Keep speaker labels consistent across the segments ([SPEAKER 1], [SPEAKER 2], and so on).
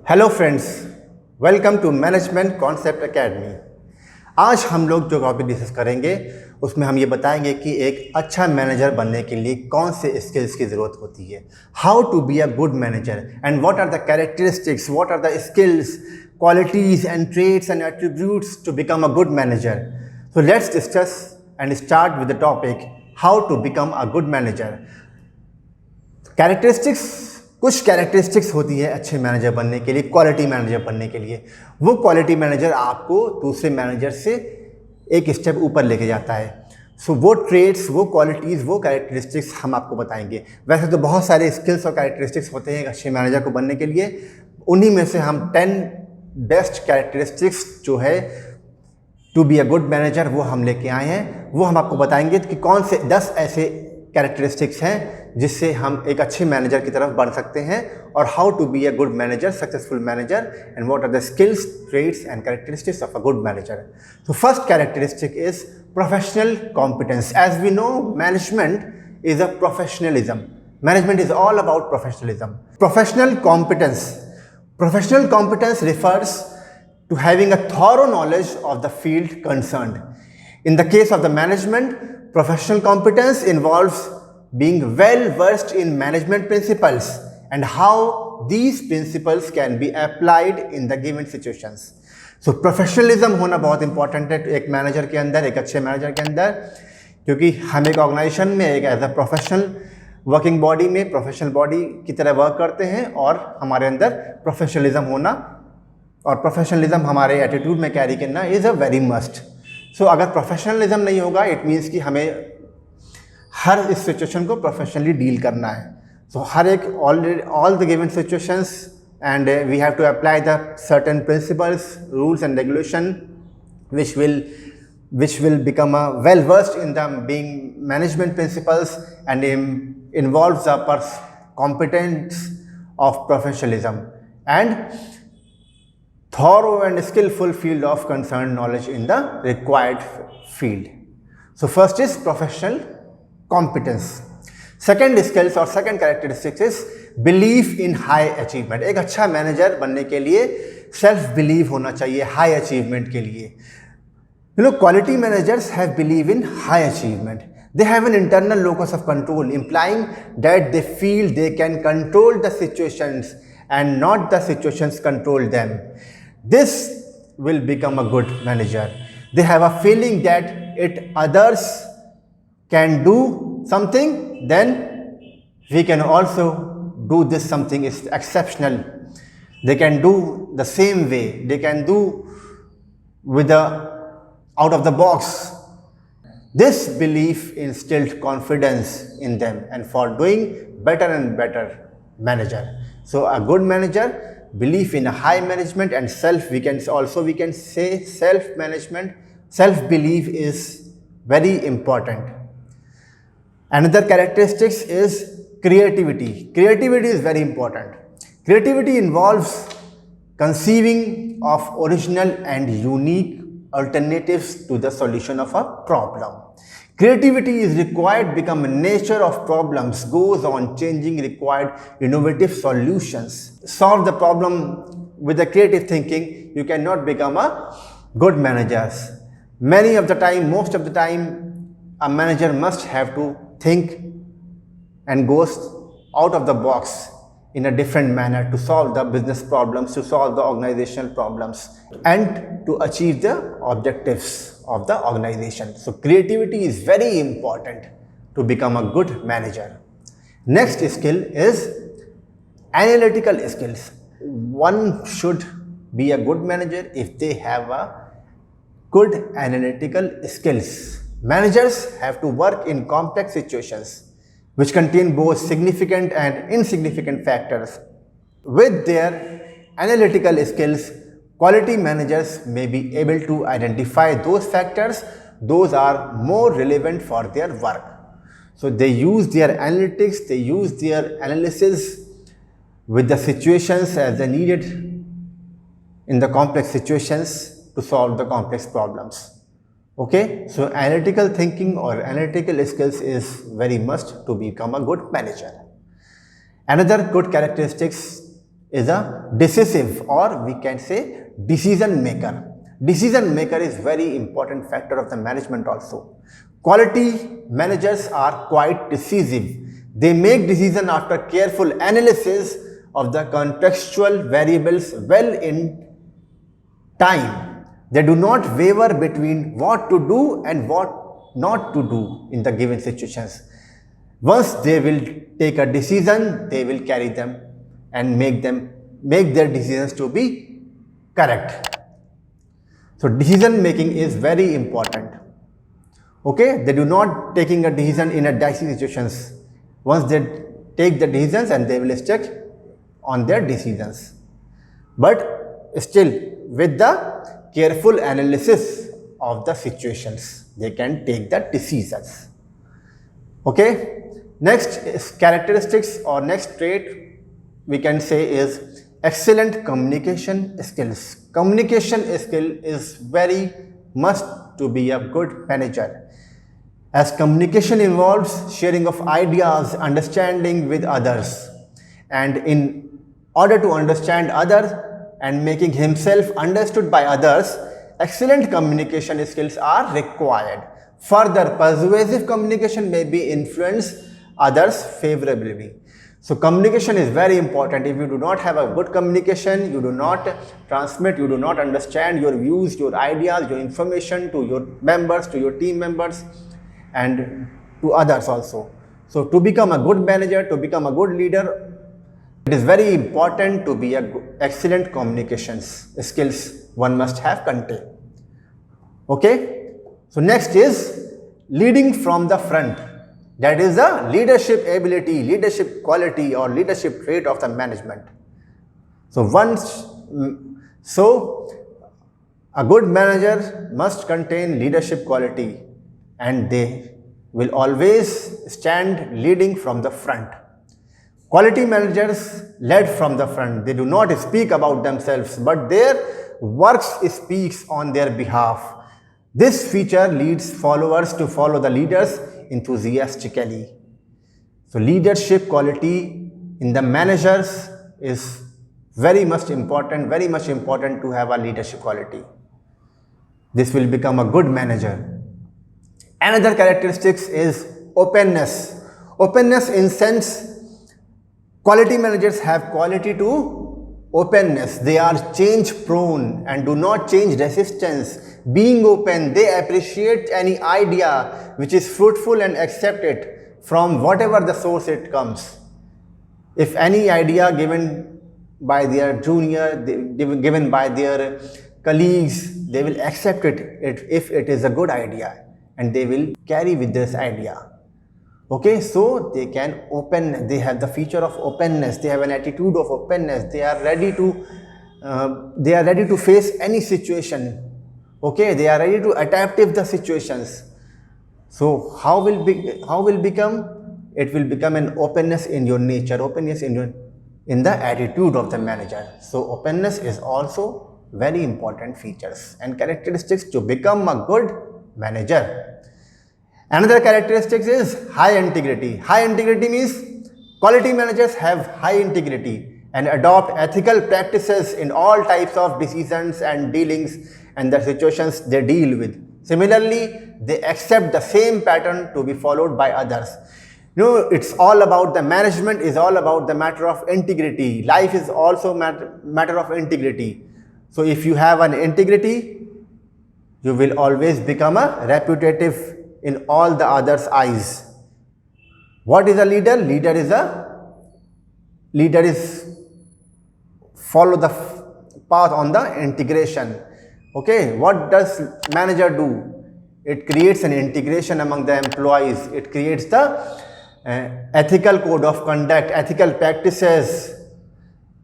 [SPEAKER 1] Hello friends, welcome to management concept academy. आज हम लोग जो टॉपिक डिस्कस करेंगे उसमें हम ये बताएंगे कि एक अच्छा मैनेजर बनने के लिए कौन से स्किल्स की ज़रूरत होती है, how to be a good manager and what are the characteristics, what are the skills, qualities and traits and attributes to become a good manager. So let's discuss and start with the topic how to become a good manager. Characteristics, कुछ characteristics होती है अच्छे manager बनने के लिए, quality manager बनने के लिए। वो क्वालिटी मैनेजर आपको दूसरे मैनेजर से एक स्टेप ऊपर लेके जाता है। सो वो ट्रेड्स, वो क्वालिटीज़, वो कैरेक्टरिस्टिक्स हम आपको बताएंगे। वैसे तो बहुत सारे स्किल्स और कैरेक्टरिस्टिक्स होते हैं एक अच्छे मैनेजर को बनने के लिए, उन्हीं में से हम 10 बेस्ट कैरेक्टरिस्टिक्स जो है to be a good manager वो हम लेके आए हैं। वो हम आपको बताएंगे कि कौन से 10 ऐसे कैरेक्टरिस्टिक्स हैं जिससे हम एक अच्छे मैनेजर की तरफ बढ़ सकते हैं, और how to be a good manager, successful manager, and what are the skills, traits and characteristics of a good manager. तो first characteristic is professional competence. As we know, management is a professionalism. Management is all about professionalism. Professional competence, professional competence refers to having a thorough knowledge of the field concerned. In the case of the management, professional competence involves being well versed in management principles and how these principles can be applied in the given situations. So professionalism होना बहुत important है एक manager के अंदर, एक अच्छे manager के अंदर, क्योंकि हम एक ऑर्गेनाइजेशन में एक as a professional working body में प्रोफेशनल बॉडी की तरह वर्क करते हैं, और हमारे अंदर प्रोफेशनलिज्म होना और प्रोफेशनलिज्म हमारे एटीट्यूड में कैरी करना इज़ अ वेरी मस्ट। सो अगर प्रोफेशनलिज्म नहीं होगा, इट मीन्स कि हमें हर इस सिचुएशन को प्रोफेशनली डील करना है। सो हर एक all the given situations, and we have to apply the certain principles, rules and regulation which will become well versed in the being management principles and involves the competence of professionalism and thorough and skillful field of concerned knowledge in the required field. So first is professional competence. Second skills और second characteristics is belief in high achievement. एक अच्छा manager बनने के लिए self believe होना चाहिए high achievement के लिए। You know, quality managers have belief in high achievement. They have an internal locus of control, implying that they feel they can control the situations and not the situations control them. This will become a good manager. They have a feeling that if others can do something, then we can also do this something is exceptional. They can do the same way. They can do with the out of the box. This belief instilled confidence in them and for doing better and better manager. So a good manager, belief in a high management and we can say self management, self belief is very important. Another characteristics is creativity. Creativity is very important. Creativity involves conceiving of original and unique alternatives to the solution of a problem. Creativity is required become a nature of problems, goes on changing required innovative solutions. Solve the problem with the creative thinking, you cannot become a good manager. Many of the time, most of the time, a manager must have to think and goes out of the box in a different manner to solve the business problems, to solve the organizational problems, and to achieve the objectives of the organization. So creativity is very important to become a good manager. Next skill is analytical skills. One should be a good manager if they have a good analytical skills. Managers have to work in complex situations which contain both significant and insignificant factors. With their analytical skills, quality managers may be able to identify those factors those are more relevant for their work. So they use their analytics, they use their analysis with the situations as they needed in the complex situations to solve the complex problems. Okay, so analytical thinking or analytical skills is very must to become a good manager. Another good characteristics is a decisive, or we can say decision maker. Decision maker is very important factor of the management also. Quality managers are quite decisive. They make decision after careful analysis of the contextual variables well in time. They do not waver between what to do and what not to do in the given situations. Once they will take a decision, they will carry them and make their decisions to be correct. So decision making is very important. Okay, they do not taking a decision in a dicey situations. Once they take the decisions, and they will stick on their decisions, but still with the careful analysis of the situations, they can take the decisions. Okay, next is characteristics, or next trait we can say is excellent communication skills. Communication skill is very must to be a good manager, as communication involves sharing of ideas, understanding with others, and in order to understand others and making himself understood by others, excellent communication skills are required. Further, persuasive communication may be influence others favorably. So communication is very important. If you do not have a good communication, you do not transmit, you do not understand your views, your ideas, your information to your members, to your team members, and to others also. So to become a good manager, to become a good leader, it is very important to be a excellent communications skills one must have contained. Okay. So next is leading from the front. That is the leadership ability, leadership quality, or leadership trait of the management. So a good manager must contain leadership quality, and they will always stand leading from the front. Quality managers lead from the front. They do not speak about themselves, but their works speaks on their behalf. This feature leads followers to follow the leaders enthusiastically. So leadership quality in the managers is very much important to have a leadership quality. This will become a good manager. Another characteristics is openness. Openness in sense, quality managers have quality to openness. They are change prone and do not change resistance. Being open, they appreciate any idea which is fruitful and accept it from whatever the source it comes. If any idea given by their junior, given by their colleagues, they will accept it if it is a good idea, and they will carry with this idea. Okay, so they can open, they have the feature of openness, they have an attitude of openness, they are ready to face any situation. Okay, they are ready to adapt if the situations. So how will become? It will become an openness in your nature, openness in the attitude of the manager. So openness is also very important features and characteristics to become a good manager. Another characteristics is high integrity. High integrity means quality managers have high integrity and adopt ethical practices in all types of decisions and dealings and the situations they deal with. Similarly, they accept the same pattern to be followed by others. You know, it's all about the management is all about the matter of integrity. Life is also matter of integrity. So if you have an integrity, you will always become a reputative in all the others' eyes. What is a leader? Leader is follow the path on the integration. Okay, what does manager do? It creates an integration among the employees. It creates the ethical code of conduct, ethical practices.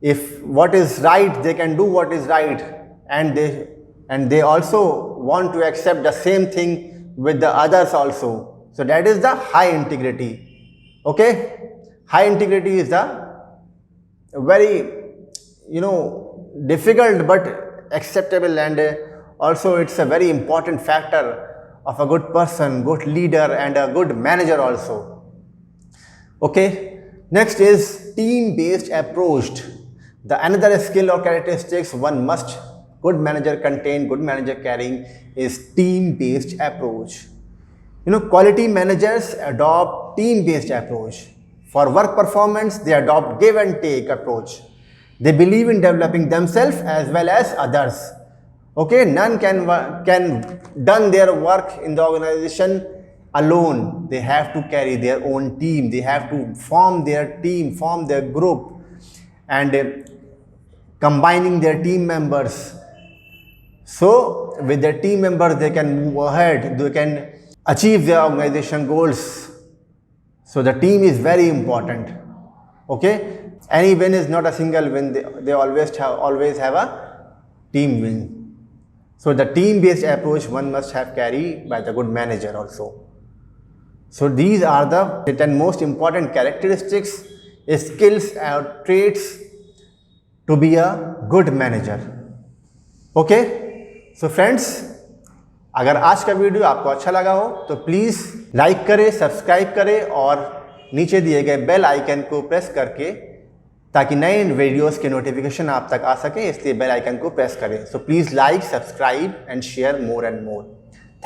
[SPEAKER 1] If what is right, they can do what is right, and they also want to accept the same thing with the others also. So that is the high integrity. Okay, high integrity is the very difficult but acceptable, and also it's a very important factor of a good person, good leader, and a good manager also. Okay, next is team based approach. The another skill or characteristics one must good manager contain, good manager carrying is team-based approach. Quality managers adopt team-based approach. For work performance, they adopt give and take approach. They believe in developing themselves as well as others. Okay, none can done their work in the organization alone. They have to carry their own team. They have to form their team, form their group, and combining their team members. So with their team members, they can move ahead. They can achieve their organization goals. So the team is very important. Okay, any win is not a single win. They always have a team win. So the team-based approach one must have carried by the good manager also. So these are the 10 most important characteristics, skills or traits to be a good manager. Okay, so friends, अगर आज का video आपको अच्छा लगा हो तो please like करें, subscribe करें और नीचे दिए गए बेल आइकन को प्रेस करके ताकि नए वीडियोस के नोटिफिकेशन आप तक आ सके, इसलिए बेल आइकन को प्रेस करें. So please like, subscribe and share more and more.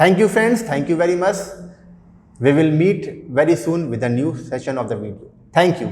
[SPEAKER 1] Thank you friends, thank you very much. We will meet very soon with a new session of the video. Thank you.